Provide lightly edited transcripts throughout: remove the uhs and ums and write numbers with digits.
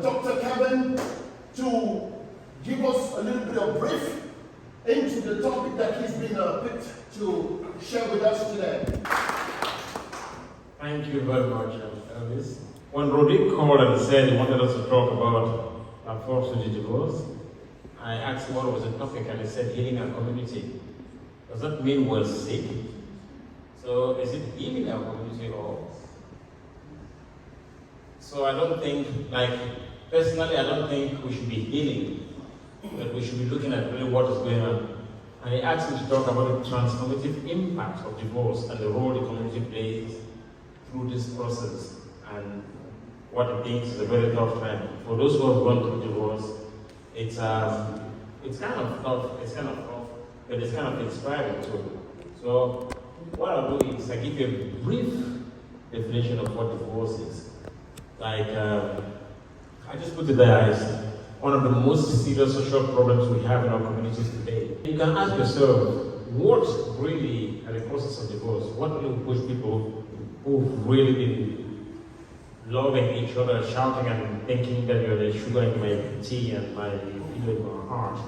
Dr. Kevin to give us a little bit of brief into the topic that he's been picked to share with us today. Thank you very much, Elvis. When Rodrigue called and said he wanted us to talk about our forced divorce, I asked him what was the topic, and he said healing our community. Does that mean we're sick? So is it healing our community or? So I don't think, personally, I don't think we should be healing, but we should be looking at really what is going on. And he asked me to talk about the transformative impact of divorce and the role the community plays through this process, and what he thinks is a very tough time. For those who have gone through divorce, it's kind of tough, but it's kind of inspiring too. So what I'll do is I give you a brief definition of what divorce is. I just put it there as one of the most serious social problems we have in our communities today. You can ask yourself, what really are the causes of divorce? What really push people who've really been loving each other, shouting and thinking that you're the sugar in my tea and my pillow in my heart,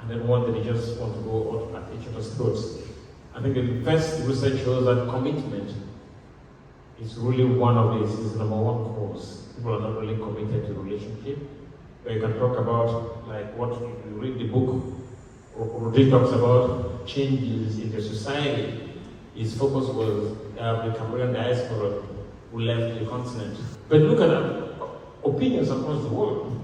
and then one day they just want to go out at each other's throats? I think the first research shows that commitment is really one of these, is the number one cause. People are not really committed to relationship. Where you can talk about, what you read the book, Rodrigue talks about changes in the society. His focus was the Cameroonian diaspora who left the continent. But look at opinions across the world.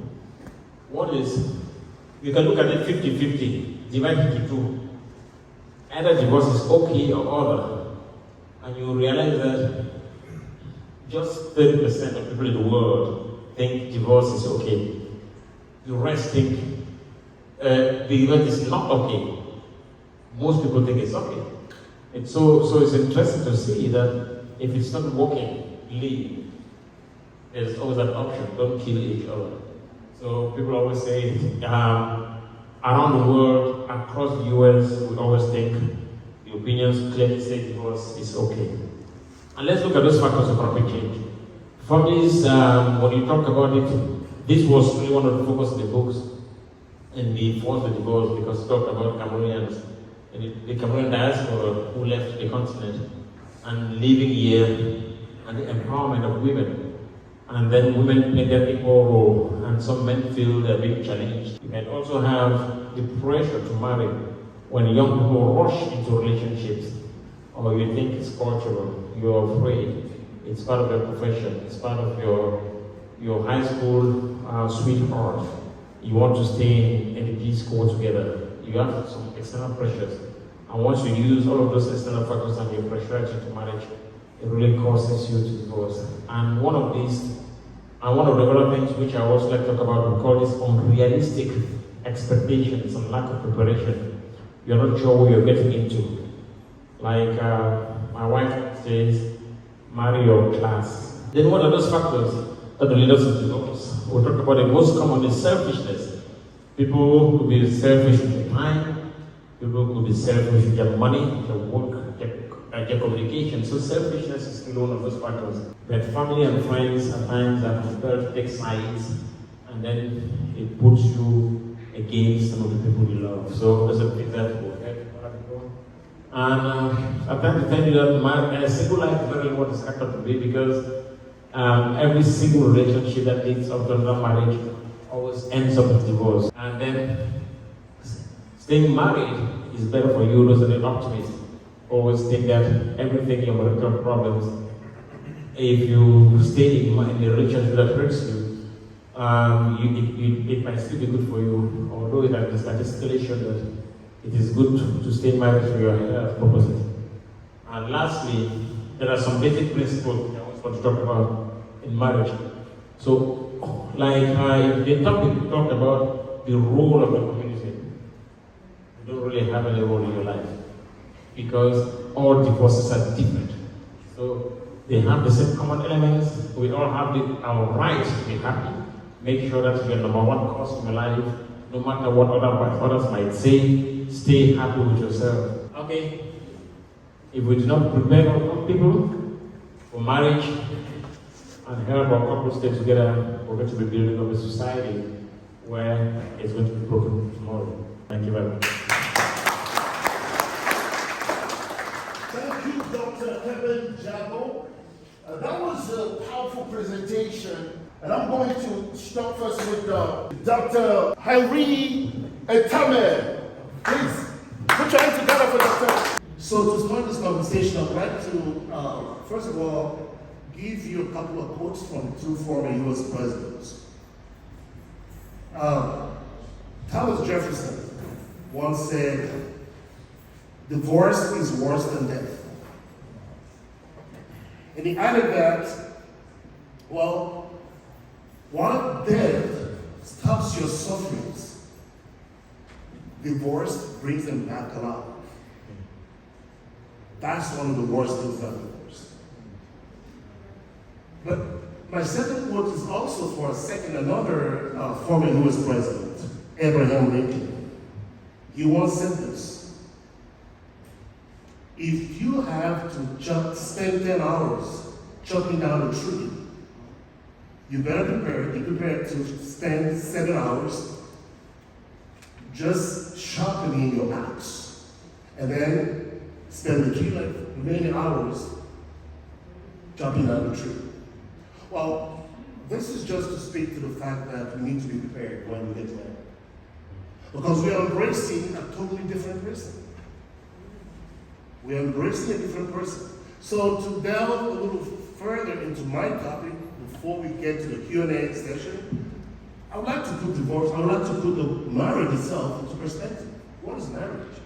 You can look at it 50-50, divide it into two. Either divorce is okay or other. And you realize that just 30% of people in the world think divorce is okay. The rest think the divorce is not okay. Most people think it's okay. And so it's interesting to see that if it's not working, leave. There's always an option, don't kill each other. So people always say, around the world, across the US, we always think the opinions clearly say divorce is okay. And let's look at those factors of rapid change. Families, when you talk about it, this was really one of the focus of the books in the forced divorce, because it talked about Cameroonians and the Cameroonian diaspora who left the continent and living here, and the empowerment of women. And then women play their equal role, and some men feel they're being challenged. You can also have the pressure to marry when young people rush into relationships, or you think it's cultural, you're afraid. It's part of your profession, it's part of your high school sweetheart. You want to stay in the Peace Corps together. You have some external pressures. And once you use all of those external factors and you pressurize you to marriage, it really causes you to divorce. And one of the other things which I also like to talk about, we call this unrealistic expectations and lack of preparation. You're not sure what you're getting into. My wife says, marry your class. Then what are those factors that will lead us to divorce? We'll talk about the most common is selfishness. People could be selfish with their time, people could be selfish with their money, their work, their communication. So selfishness is still one of those factors. But family and friends at times are compelled to take sides, and then it puts you against some of the people you love. So there's a big that will help. And I'm trying to tell you that my single life is very what it's happened to be, because every single relationship that leads up to another marriage always ends up with divorce. And then staying married is better for you. Those are the optimists. Always think that everything your marital problems, if you stay in a relationship that hurts you, it might still be good for you. Although it has statistically shown that it is good to stay married for your health purposes. And lastly, there are some basic principles I want to talk about in marriage. So, the topic talked about the role of the community. You don't really have any role in your life, because all divorces are different. So they have the same common elements. We all have our right to be happy. Make sure that you're number one cause in your life, no matter what others might say. Stay happy with yourself. Okay. If we do not prepare our people for marriage, and help our couples stay together, we're going to be building up a society where it's going to be broken tomorrow. Thank you very much. Thank you, Dr. Kevin Jago. That was a powerful presentation. And I'm going to start first with Dr. Henry Etame. Please, put your hands together for Dr. So to start this conversation, I'd like to, first of all, give you a couple of quotes from two former U.S. presidents. Thomas Jefferson once said, "Divorce is worse than death." And he added that, well, while death stops your sufferings, divorce brings them back alive. That's one of the worst things about divorce. But my second quote is also for another former U.S. president, Abraham Lincoln. He once said this: "If you have to spend 10 hours chopping down a tree, you better be prepared to spend 7 hours just sharpening your axe, and then spend the remaining hours chopping down the tree." Well, this is just to speak to the fact that we need to be prepared when we get married, because we are embracing a totally different person. We are embracing a different person. So to delve a little further into my topic before we get to the Q&A session, I would like to put the marriage itself into perspective. What is marriage?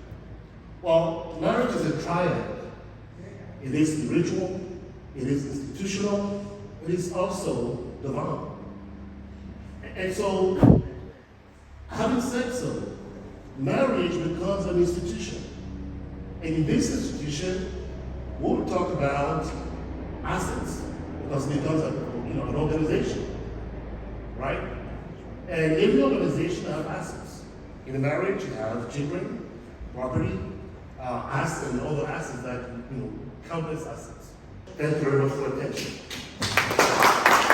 Well, marriage is a triad. It is spiritual, it is institutional, it is also divine. And so, having said so, marriage becomes an institution. And in this institution, we'll talk about assets, because it becomes an organization, right? And every organization has assets. In a marriage, you have children, property, assets, and other assets that, countless assets. Thank you very much for attention.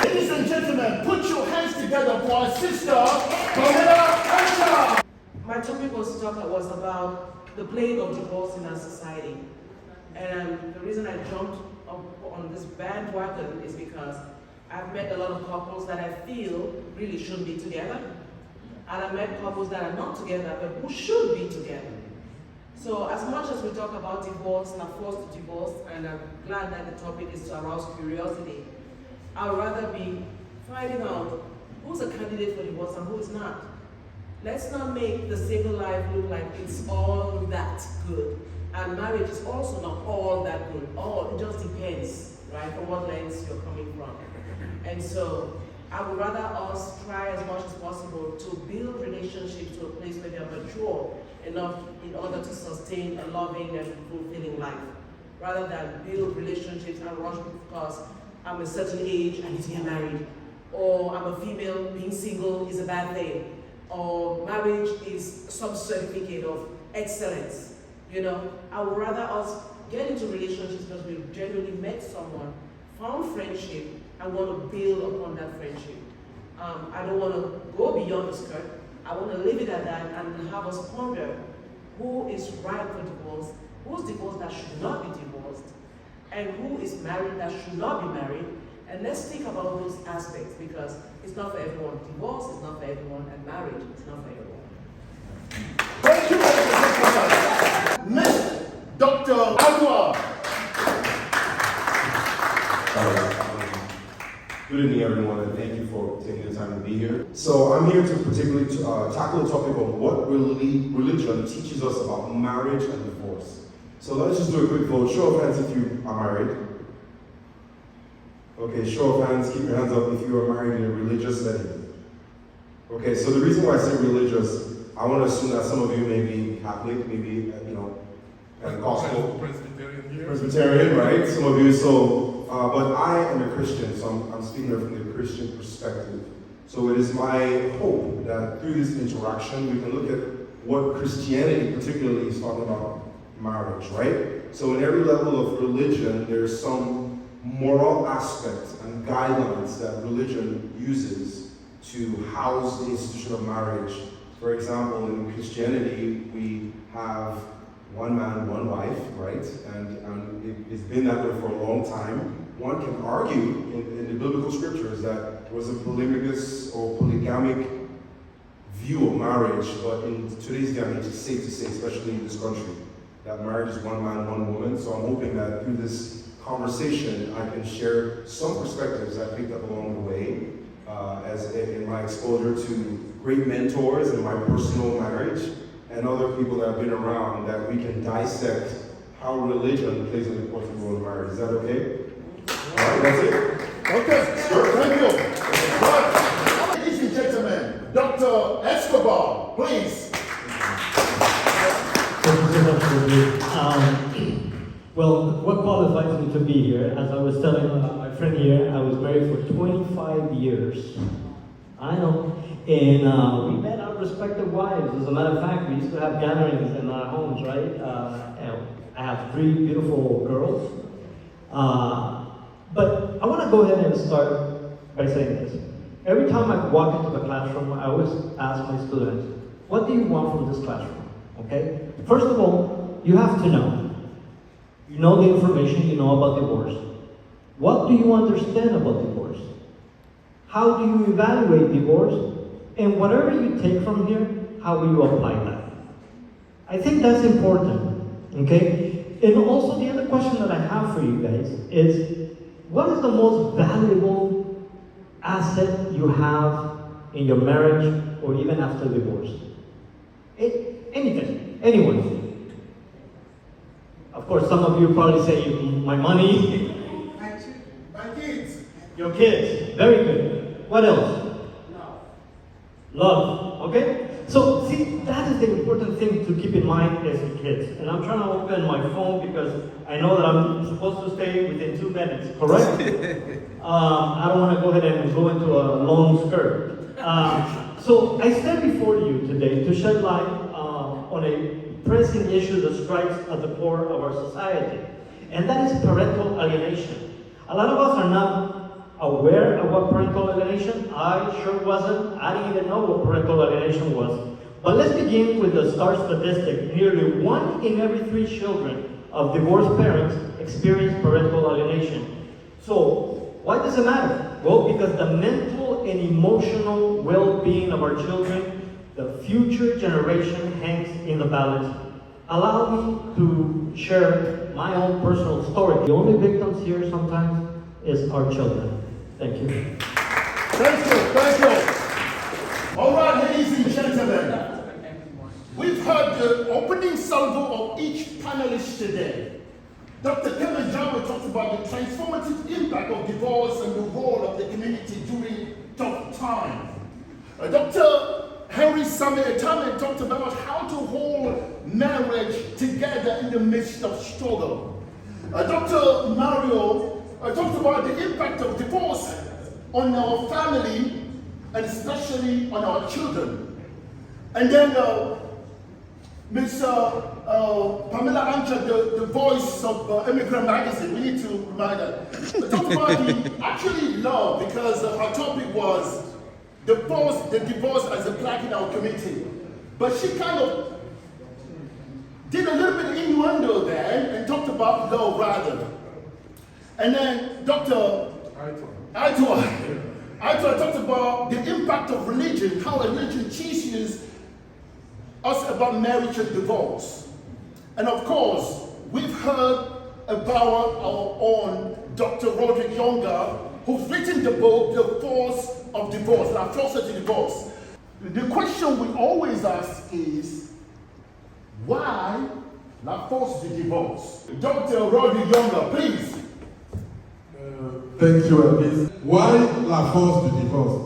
Ladies and gentlemen, put your hands together for our sister, Pamela Ancha. My topic was about the plague of divorce in our society. And the reason I jumped up on this bandwagon is because I've met a lot of couples that I feel really shouldn't be together. And I've met couples that are not together, but who should be together. So as much as we talk about divorce and are forced to divorce, and I'm glad that the topic is to arouse curiosity, I'd rather be finding out who's a candidate for divorce and who is not. Let's not make the single life look like it's all that good. And marriage is also not all that good. It just depends, right, from what lens you're coming from. And so I would rather us try as much as possible to build relationships to a place where they're mature enough in order to sustain a loving and fulfilling life, rather than build relationships and rush because I'm a certain age, I need to get married, or I'm a female, being single is a bad thing, or marriage is some certificate of excellence. I would rather us get into relationships because we genuinely met someone, found friendship, and want to build upon that friendship. I don't want to go beyond the skirt. I want to leave it at that and have us ponder who is ripe for divorce, who's divorced that should not be divorced, and who is married that should not be married. And let's think about those aspects, because it's not for everyone. Divorce is not for everyone, and marriage is not for everyone. Thank you, Miss Dr. Agua. Good evening, everyone, and thank you for taking the time to be here. So I'm here to particularly tackle the topic of what religion teaches us about marriage and divorce. So let's just do a quick vote. Show of hands if you are married. Okay, show of hands, keep your hands up if you are married in a religious setting. Okay, so the reason why I say religious, I want to assume that some of you may be Catholic, maybe, Pentecostal. Presbyterian, right? Some of you, but I am a Christian, so I'm speaking from the Christian perspective. So it is my hope that through this interaction, we can look at what Christianity particularly is talking about marriage, right? So in every level of religion, there's some moral aspect and guidelines that religion uses to house the institution of marriage. For example, in Christianity, we have one man, one wife, right? And it's been that way for a long time. One can argue in the biblical scriptures that there was a polygamous or polygamic view of marriage, but in today's day and age, it's safe to say, especially in this country, that marriage is one man, one woman. So I'm hoping that through this conversation, I can share some perspectives I picked up along the way, as in my exposure to great mentors in my personal marriage and other people that have been around, that we can dissect how religion plays an important role in marriage. Is that okay? All right, that's it. Okay, sure. Thank you. Right. Ladies and gentlemen, Dr. Escobar, please. Thank you so much, Rodrigue. Well, what qualifies me to be here? As I was telling my friend here, I was married for 25 years. I know. And we met our respective wives. As a matter of fact, we used to have gatherings in our homes, right? And I have 3 beautiful girls. But I want to go ahead and start by saying this. Every time I walk into the classroom, I always ask my students, what do you want from this classroom? Okay? First of all, you have to know. You know the information you know about divorce. What do you understand about divorce? How do you evaluate divorce? And whatever you take from here, how will you apply that? I think that's important, okay? And also the other question that I have for you guys is, what is the most valuable asset you have in your marriage or even after divorce? Anything, anyone. Of course, some of you probably say, my money. My kids. Your kids, very good. What else? Love, okay? So, see, that is the important thing to keep in mind as the kids. And I'm trying to open my phone because I know that I'm supposed to stay within 2 minutes, correct? I don't want to go ahead and go into a long skirt. So, I stand before you today to shed light on a pressing issue that strikes at the core of our society. And that is parental alienation. A lot of us are not aware of what parental alienation. I sure wasn't. I didn't even know what parental alienation was. But let's begin with the stark statistic. Nearly 1 in every 3 children of divorced parents experience parental alienation. So, why does it matter? Well, because the mental and emotional well-being of our children, the future generation, hangs in the balance. Allow me to share my own personal story. The only victims here sometimes is our children. Thank you. Thank you. All right, ladies and gentlemen, we've heard the opening salvo of each panelist today. Dr. Kevin Jawa talked about the transformative impact of divorce and the role of the community during tough times. Dr. Henry Sami Etame talked about how to hold marriage together in the midst of struggle. Dr. Mario talked about the impact of divorce on our family and especially on our children. And then Ms. Pamela Ancha, the voice of Immigrant Magazine, we need to remind her, talked about the actually love, because our topic was the divorce as a plague in our community. But she kind of did a little bit of innuendo there and talked about love rather. And then Dr. Aitor talked about the impact of religion, how religion teaches us about marriage and divorce. And of course, we've heard about our own Dr. Rodrigue Yonga, who's written the book, The Force of Divorce, La Force de Divorce. The question we always ask is, why La Force de Divorce? Dr. Rodrigue Yonga, please. Thank you, Elvis. Why La Force de Divorce?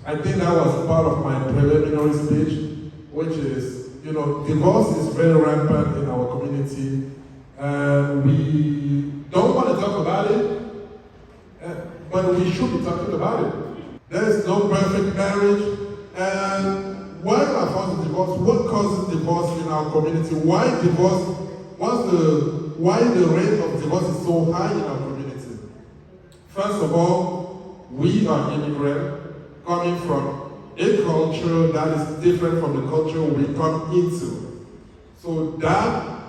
I think that was part of my preliminary speech, which is, divorce is very rampant in our community, and we don't want to talk about it, but we should be talking about it. There is no perfect marriage, and why La Force de Divorce? What causes divorce in our community? Why divorce? Why the rate of divorce is so high in our community? First of all, we are immigrants coming from a culture that is different from the culture we come into. So that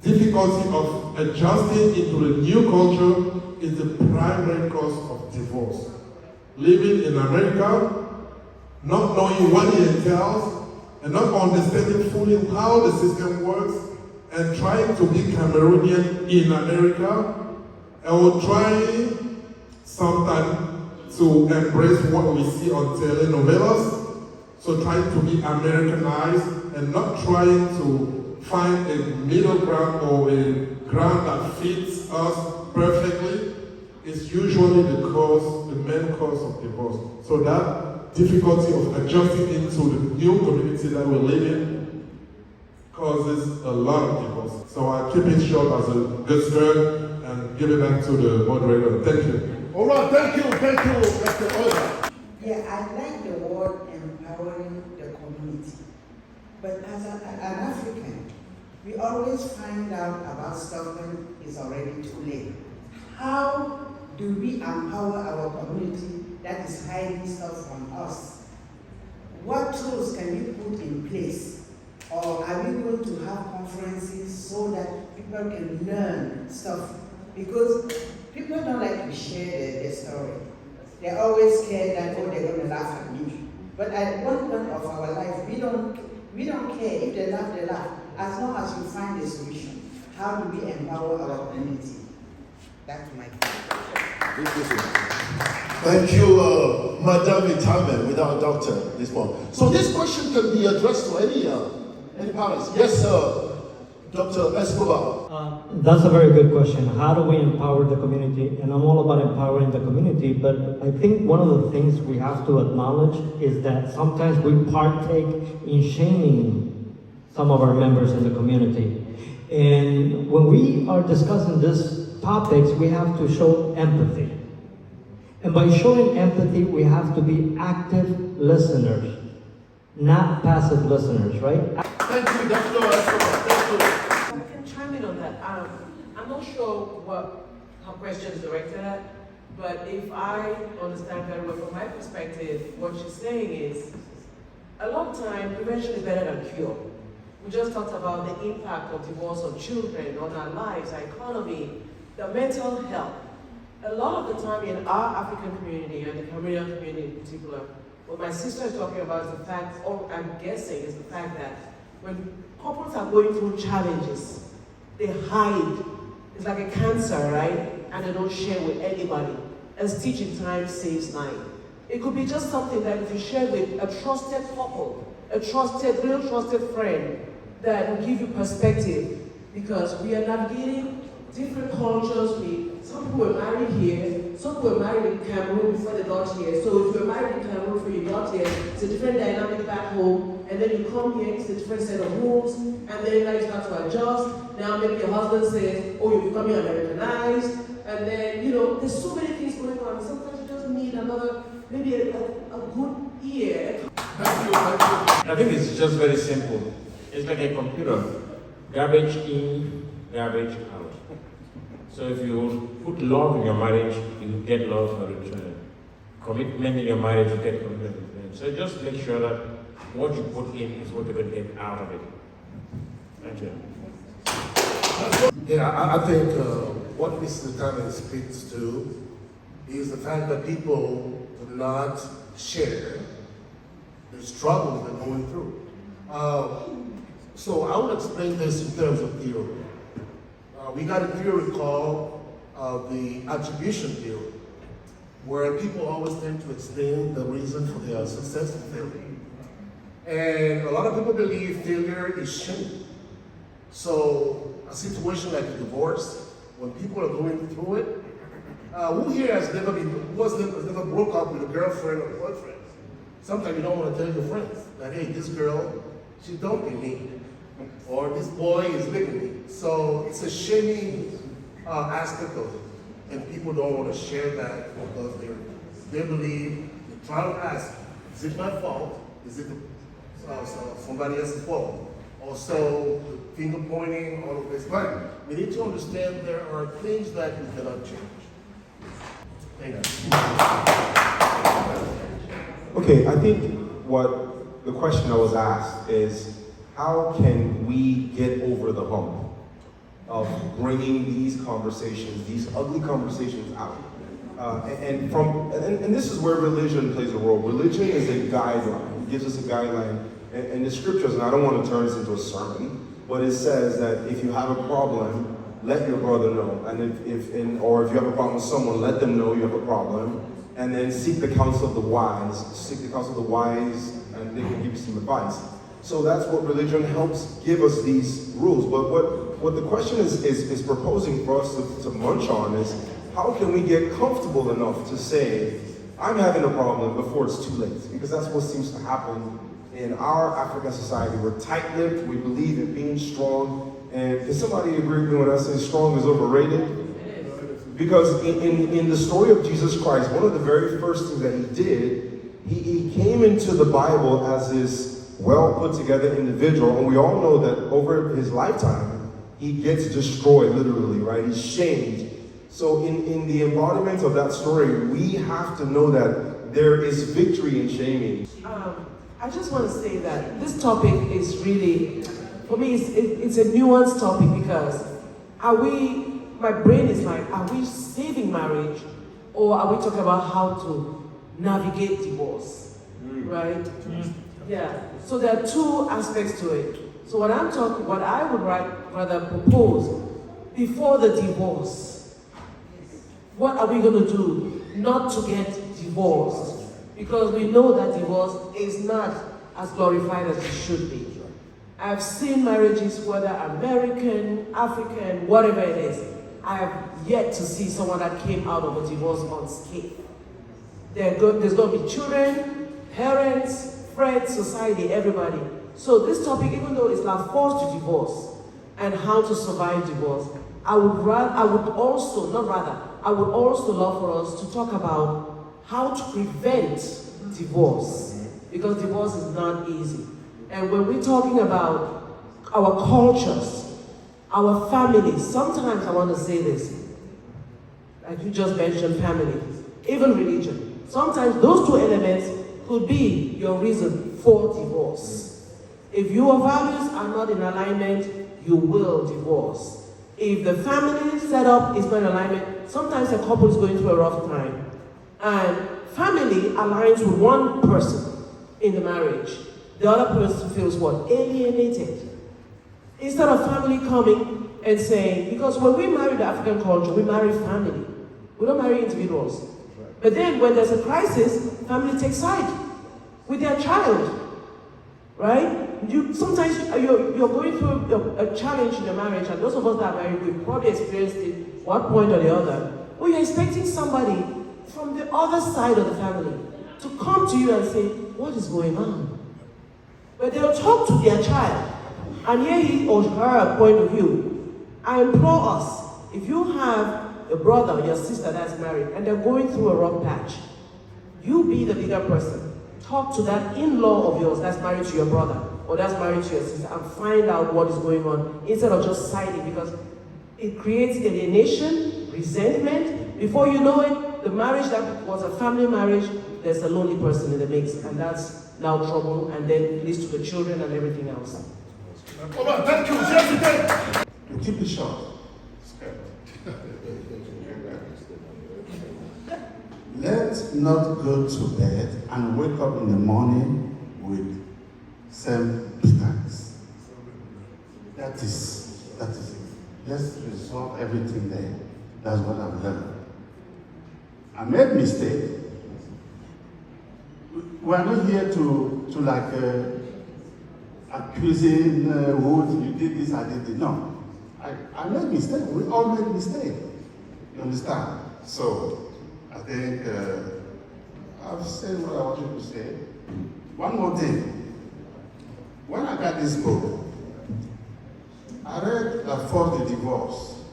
difficulty of adjusting into the new culture is the primary cause of divorce. Living in America, not knowing what it entails, and not understanding fully how the system works, and trying to be Cameroonian in America, or trying sometimes to embrace what we see on telenovelas, so trying to be Americanized and not trying to find a middle ground or a ground that fits us perfectly is usually the main cause of divorce. So that difficulty of adjusting into the new community that we live in causes a lot of divorce. So I keep it short as a good start and give it back to the moderator. Thank you. All right, thank you, Dr. Oda. Yeah, I like the word empowering the community. But as an African, we always find out about stuff when it's already too late. How do we empower our community that is hiding stuff from us? What tools can we put in place? Or are we going to have conferences so that people can learn stuff? Because people don't like to share their story. They're always scared that, oh, they're going to laugh at me. But at one point of our life, we don't care. If they laugh, they laugh. As long as we find a solution, how do we empower our community? That's my question. Thank you, Madame Itame, without doctor, this one. So this question can be addressed to any parents. Yes, Dr. Escobar. That's a very good question. How do we empower the community? And I'm all about empowering the community, but I think one of the things we have to acknowledge is that sometimes we partake in shaming some of our members in the community. And when we are discussing these topics, we have to show empathy. And by showing empathy, we have to be active listeners, not passive listeners, right? Thank you, Dr. Escobar. Thank you. I can chime in on that. I'm not sure what her question is directed at, but if I understand very well from my perspective, what she's saying is, a lot of time, prevention is better than cure. We just talked about the impact of divorce on children, on our lives, our economy, the mental health. A lot of the time in our African community and the Cameroonian community in particular, what my sister is talking about is the fact, or I'm guessing is the fact that when couples are going through challenges, they hide. It's like a cancer, right? And they don't share with anybody. And stitch in time saves nine. It could be just something that if you share with a trusted couple, a real trusted friend, that will give you perspective. Because we are navigating different cultures. Some people were married here, some people were married in Cameroon before they got here. So if you're married in Cameroon before you got here, it's a different dynamic back home. And then you come here, it's a different set of rules. And then now you start to adjust. Now maybe your husband says, oh, you're becoming Americanized. And then, there's so many things going on. Sometimes you just need maybe a good ear. I think it's just very simple. It's like a computer. Garbage in, garbage out. So if you put love in your marriage, you get love for return. Commitment in your marriage, you get commitment in return. So just make sure that what you put in is what you're going to get out of it. Thank you. Yeah, I think what Mr. Thomas speaks to is the fact that people do not share the struggles they're going through. So I will explain this in terms of theory. We got a theory called the attribution theory, where people always tend to explain the reason for their success and failure. And a lot of people believe failure is shame. So a situation like a divorce, when people are going through it, who here has never broke up with a girlfriend or a boyfriend? Sometimes you don't want to tell your friends that, hey, this girl, she dumping me, or this boy is leaving me. So it's a shaming aspect of it, and people don't want to share that because they believe, they try to ask, is it my fault? Is it somebody else's fault? Also, the finger pointing, all of this. But we need to understand there are things that we cannot change. Thank you. Okay, I think what the question I was asked is, how can we get over the hump of bringing these conversations, these ugly conversations out? And this is where religion plays a role. Religion is a guideline. It gives us a guideline. And the scriptures, and I don't want to turn this into a sermon, but it says that if you have a problem, let your brother know. And or if you have a problem with someone, let them know you have a problem. And then seek the counsel of the wise. Seek the counsel of the wise, and they can give you some advice. So that's what religion helps give us these rules. But what the question is proposing for us to munch on is, how can we get comfortable enough to say, I'm having a problem before it's too late? Because that's what seems to happen in our African society. We're tight-lipped, we believe in being strong. And can somebody agree with me when I say strong is overrated? Because in the story of Jesus Christ, one of the very first things that he did, he came into the Bible as this well put together individual, and we all know that over his lifetime, he gets destroyed literally, right? He's shamed. So in the embodiment of that story, we have to know that there is victory in shaming. I just want to say that this topic is really, for me, it's a nuanced topic, because my brain is like, are we saving marriage, or are we talking about how to navigate divorce, right? Yeah, so there are two aspects to it. So what I would rather propose, before the divorce, what are we going to do not to get divorced? Because we know that divorce is not as glorified as it should be. I've seen marriages, whether American, African, whatever it is. I have yet to see someone that came out of a divorce unscathed. There's going to be children, parents, friends, society, everybody. So this topic, even though it's not forced to divorce and how to survive divorce, I would also love for us to talk about how to prevent divorce, because divorce is not easy. And when we're talking about our cultures, our families, sometimes I want to say this, like you just mentioned, family, even religion. Sometimes those two elements could be your reason for divorce. If your values are not in alignment, you will divorce. If the family setup is not in alignment, sometimes a couple is going through a rough time, and family aligns with one person in the marriage. The other person feels what? Alienated. Instead of family coming and saying, because when we marry the African culture, we marry family. We don't marry individuals. But then when there's a crisis, family takes side with their child, right? Sometimes you're going through a challenge in your marriage, and those of us that are married, we've probably experienced it one point or the other, where you're expecting somebody from the other side of the family to come to you and say, what is going on? But they'll talk to their child and hear his or her point of view. I implore us, if you have a brother or your sister that's married and they're going through a rough patch, you be the bigger person. Talk to that in-law of yours that's married to your brother or that's married to your sister and find out what is going on instead of just siding, because it creates alienation, resentment. Before you know it, the marriage that was a family marriage, there's a lonely person in the mix, and that's now trouble, and then leads to the children and everything else. All right, thank you. Yesterday. Keep it short. Let's not go to bed and wake up in the morning with same stance. That is it. Let's resolve everything there. That's what I've learned. I made mistake. We are not here to accusing who you did this, I did it. No. I made mistake. We all make mistake. You understand? So I think I've said what I wanted to say. One more thing. When I got this book, I read La Force de Divorce.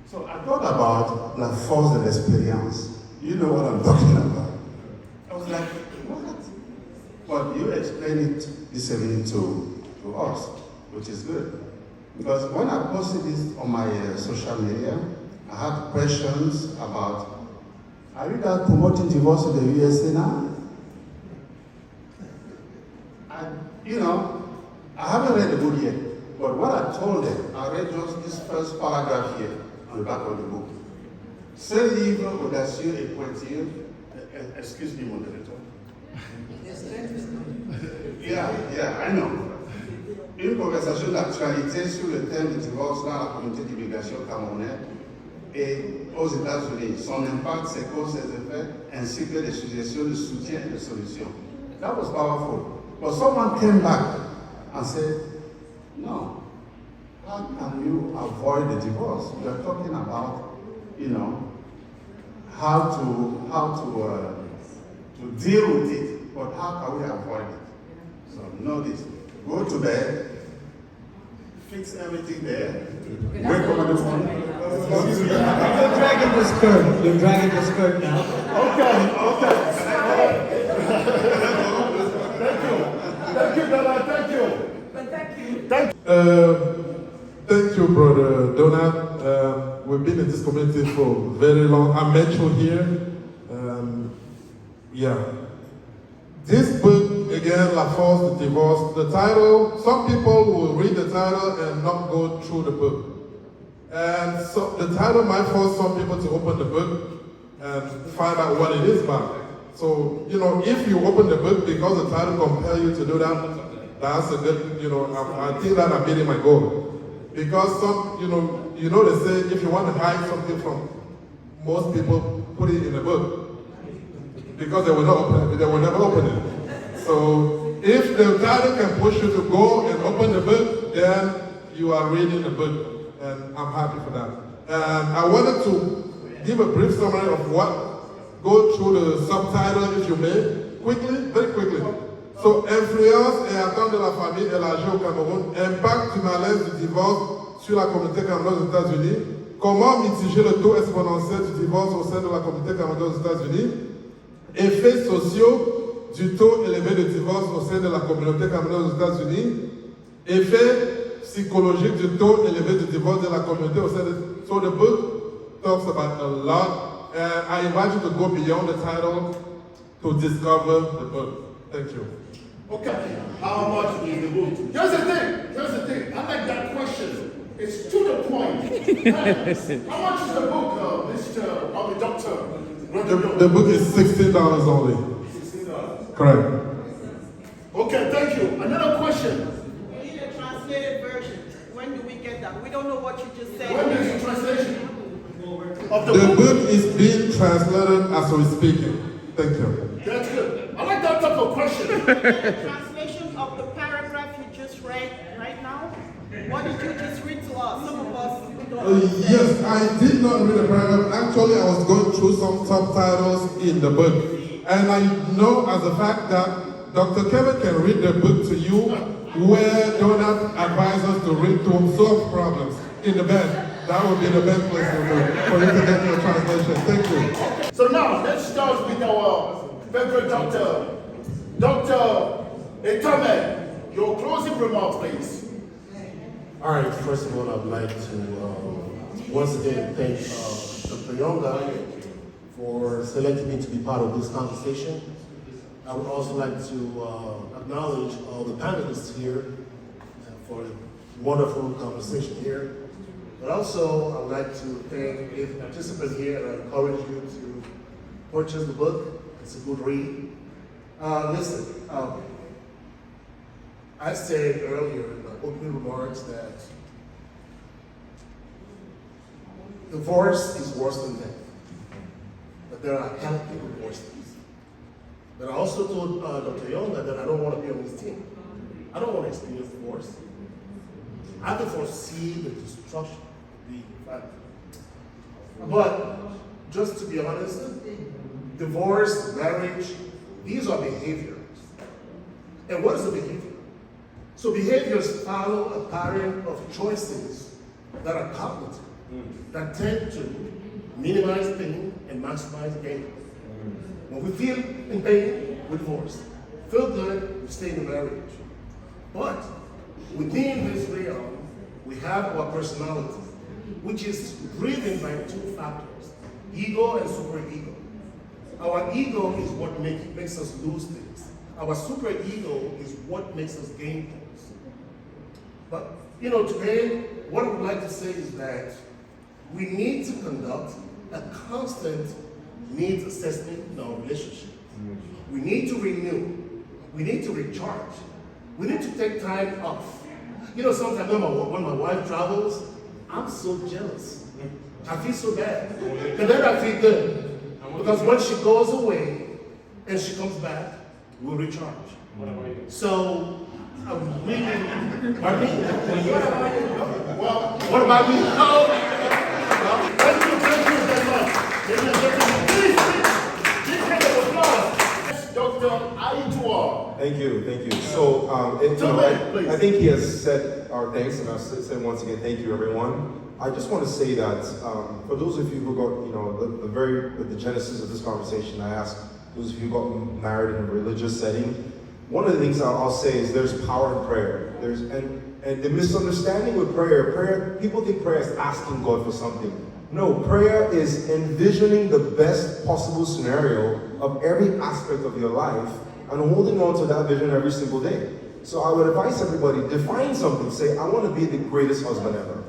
So I thought about La Force de l'Expérience. You know what I'm talking about. I was like, what? But you explained it this evening to us, which is good. Because when I posted this on my social media, I had questions about Are you guys promoting divorce in the USA now? I haven't read the book yet, but what I told them, I read just this first paragraph here on the back of the book. Ce livre audacieux et pointilleux, excuse me, moderator. Yeah, I know. Une conversation d'actualité sur le thème du divorce dans la communauté d'immigration camerounaise et aux États-Unis, son impact, ses causes, ses effets, ainsi que des suggestions de soutien et de solutions. That was powerful. But someone came back and said, no, how can you avoid the divorce? We are talking about, how to deal with it, but how can we avoid it? So know this, go to bed, fix everything there, wake up in the morning. You're dragging the skirt. You're dragging the skirt now. Okay. Thank you, brother. Thank you. But thank you. Thank you, Brother Donald. We've been in this community for very long. I met you here. This book, again, La Force de Divorce, the title, some people will read the title and not go through the book. And so the title might force some people to open the book and find out what it is about. So, if you open the book because the title compels you to do that, that's a good, I think that I'm meeting my goal. Because some, they say if you want to hide something from most people, put it in a book. Because they will not open it, they will never open it. So if the title can push you to go and open the book, then you are reading the book. And I'm happy for that. And I wanted to give a brief summary of go through the subtitle if you may, quickly, very quickly. So, influence et attente de la famille élargie au Cameroun, impact du malaise du divorce sur la communauté camerounaise aux États-Unis, comment mitiger le taux exponentiel du divorce au sein de la communauté camerounaise aux États-Unis, effets sociaux du taux élevé de divorce au sein de la communauté camerounaise aux États-Unis, effets psychologiques du taux élevé de divorce de la communauté au sein de... So the book talks about a lot, and I invite you to go beyond the title to discover the book. Thank you. Okay, how much is the book? Here's the thing. I like that question. It's to the point. How much is the book, Mr. Doctor? The book is $16 only. $16. Correct. Okay, thank you. Another question. We need a translated version. When do we get that? We don't know what you just said. When is the translation of The book is being translated as we're speaking. Thank you. That's good. I like that type of question. The translation of the paragraph you just read right now? What did you just read to us? Some of us don't understand. Yes, I did not read the paragraph. Actually, I was going through some subtitles in the book. And I know as a fact that Dr. Kevin can read the book to you where Donald advises us to read to solve problems in the bed. That would be the best place for you to get your translation. Thank you. So now, let's start with our favorite doctor. Dr. Etame, your closing remarks, please. All right, first of all, I'd like to once again thank Dr. Yonga for selecting me to be part of this conversation. I would also like to acknowledge all the panelists here for a wonderful conversation here. But also, I would like to thank every participant here, and I encourage you to purchase the book. It's a good read. Listen, I said earlier in the opening remarks that divorce is worse than death, but there are healthy divorces. But I also told Dr. Yonga that I don't want to be on his team. I don't want to experience divorce. I can foresee the destruction of the family. But just to be honest, divorce, marriage, these are behaviors. And what is a behavior? So behaviors follow a pattern of choices that are cognitive, that tend to minimize pain and maximize gain. When we feel in pain, we divorce. Feel good, we stay in the marriage. But within this realm, we have our personality, which is driven by two factors, ego and superego. Our ego is what makes us lose things. Our super ego is what makes us gain things. But, today, what I would like to say is that we need to conduct a constant needs assessment in our relationship. We need to renew. We need to recharge. We need to take time off. Sometimes when my wife travels, I'm so jealous. I feel so bad. And then I feel good. Because when she goes away and she comes back, we'll recharge. So, I'm really, pardon me? Well, what about me? Oh, thank you very much. Ladies and gentlemen, please, this kind of applause. Dr. Aituar. Thank you. So, I think he has said our thanks, and I'll say once again, thank you, everyone. I just want to say that for those of you who got, the genesis of this conversation, I asked those of you who got married in a religious setting. One of the things I'll say is there's power in prayer. And the misunderstanding with prayer, people think prayer is asking God for something. No, prayer is envisioning the best possible scenario of every aspect of your life and holding on to that vision every single day. So I would advise everybody, define something. Say, I want to be the greatest husband ever.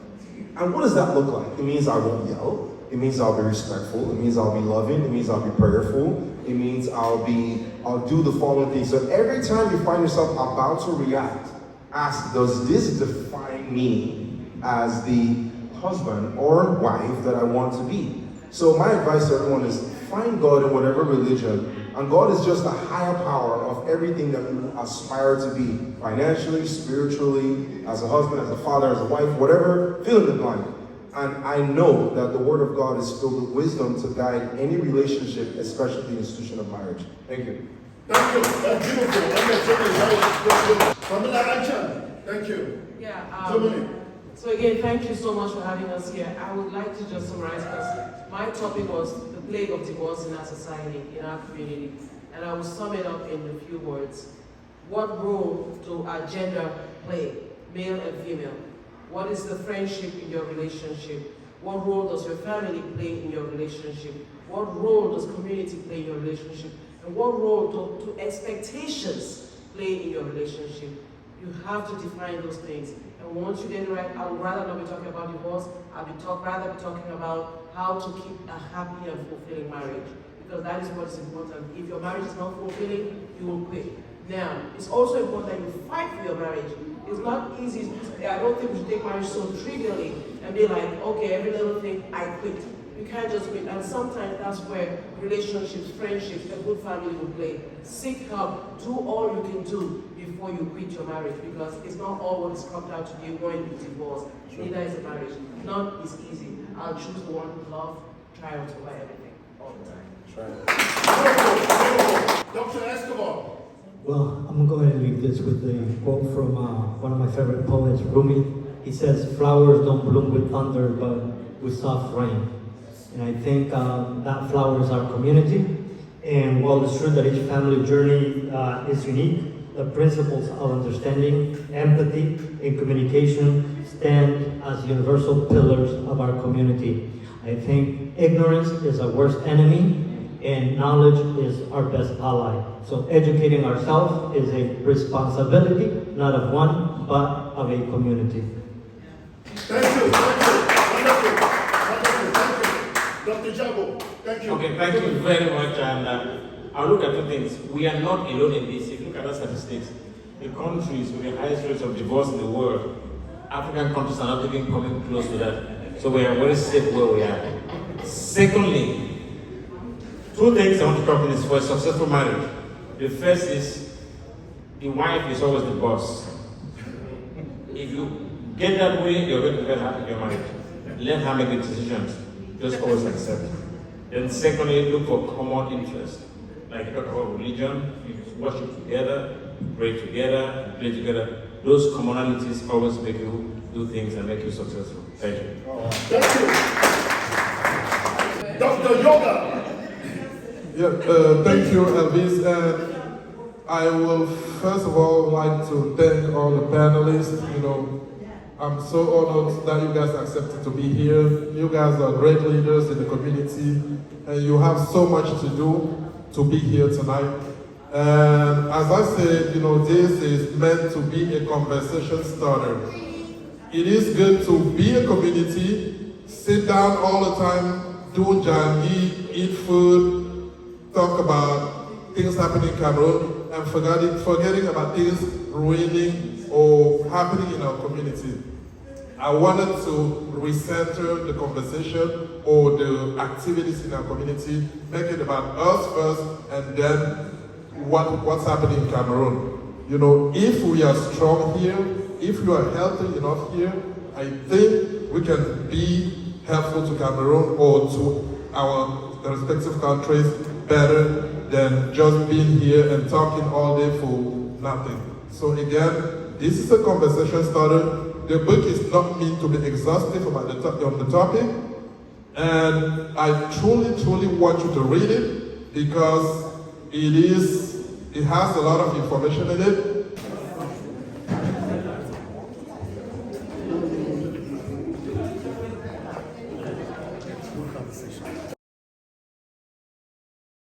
And what does that look like? It means I won't yell. It means I'll be respectful. It means I'll be loving. It means I'll be prayerful. It means I'll do the following things. So every time you find yourself about to react, ask, does this define me as the husband or wife that I want to be? So my advice to everyone is find God in whatever religion, and God is just a higher power of everything that you aspire to be, financially, spiritually, as a husband, as a father, as a wife, whatever, fill in the blank. And I know that the Word of God is filled with wisdom to guide any relationship, especially the institution of marriage. Thank you. Thank you. That's beautiful. Thank you. Yeah. So again, thank you so much for having us here. I would like to just summarize, because my topic was the plague of divorce in our society, in our community. And I will sum it up in a few words. What role do our gender play, male and female? What is the friendship in your relationship? What role does your family play in your relationship? What role does community play in your relationship? And what role do expectations play in your relationship? You have to define those things. And once you get it right, I would rather not be talking about divorce. Rather be talking about how to keep a happy and fulfilling marriage. Because that is what is important. If your marriage is not fulfilling, you will quit. Now, it's also important that you fight for your marriage. It's not easy. I don't think we should take marriage so trivially and be like, okay, every little thing, I quit. You can't just quit. And sometimes that's where relationships, friendships, a good family will play. Seek help. Do all you can do before you quit your marriage, because it's not all what is cropped out to be going to divorce. Neither is a marriage. None is easy. I'll choose the one with love, trials over everything, all the time. Dr. Escobar. Well, I'm going to leave this with a quote from one of my favorite poets, Rumi. He says, "Flowers don't bloom with thunder, but with soft rain." And I think that flower is our community. And while it's true that each family journey is unique, the principles of understanding, empathy, and communication stand as universal pillars of our community. I think ignorance is our worst enemy, and knowledge is our best ally. So educating ourselves is a responsibility, not of one, but of a community. Thank you. Wonderful. Thank you. Dr. Jago, thank you. Okay, thank you very much. And I'll look at two things. We are not alone in this. If you look at the statistics, the countries with the highest rates of divorce in the world, African countries are not even coming close to that. So we are very safe where we are. Secondly, two things I want to talk about is for a successful marriage. The first is the wife is always the boss. If you get that way, you're going to get happy in your marriage. Let her make the decisions. Just always accept. Then secondly, look for common interest. Like you talk about religion, you worship together, you pray together, you play together. Those commonalities always make you do things and make you successful. Thank you. Thank you. Dr. Yonga. Yeah, thank you, Elvis. And I will first of all like to thank all the panelists. I'm so honored that you guys accepted to be here. You guys are great leaders in the community, and you have so much to do to be here tonight. And as I said, you know, this is meant to be a conversation starter. It is good to be a community, sit down all the time, do jangi, eat food, talk about things happening in Cameroon, and forgetting about things ruining or happening in our community. I wanted to recenter the conversation or the activities in our community, make it about us first, and then what's happening in Cameroon. You know, if we are strong here, if you are healthy enough here, I think we can be helpful to Cameroon or to our respective countries better than just being here and talking all day for nothing. So again, this is a conversation starter. The book is not meant to be exhaustive about on the topic, and I truly want you to read it because it has a lot of information in it.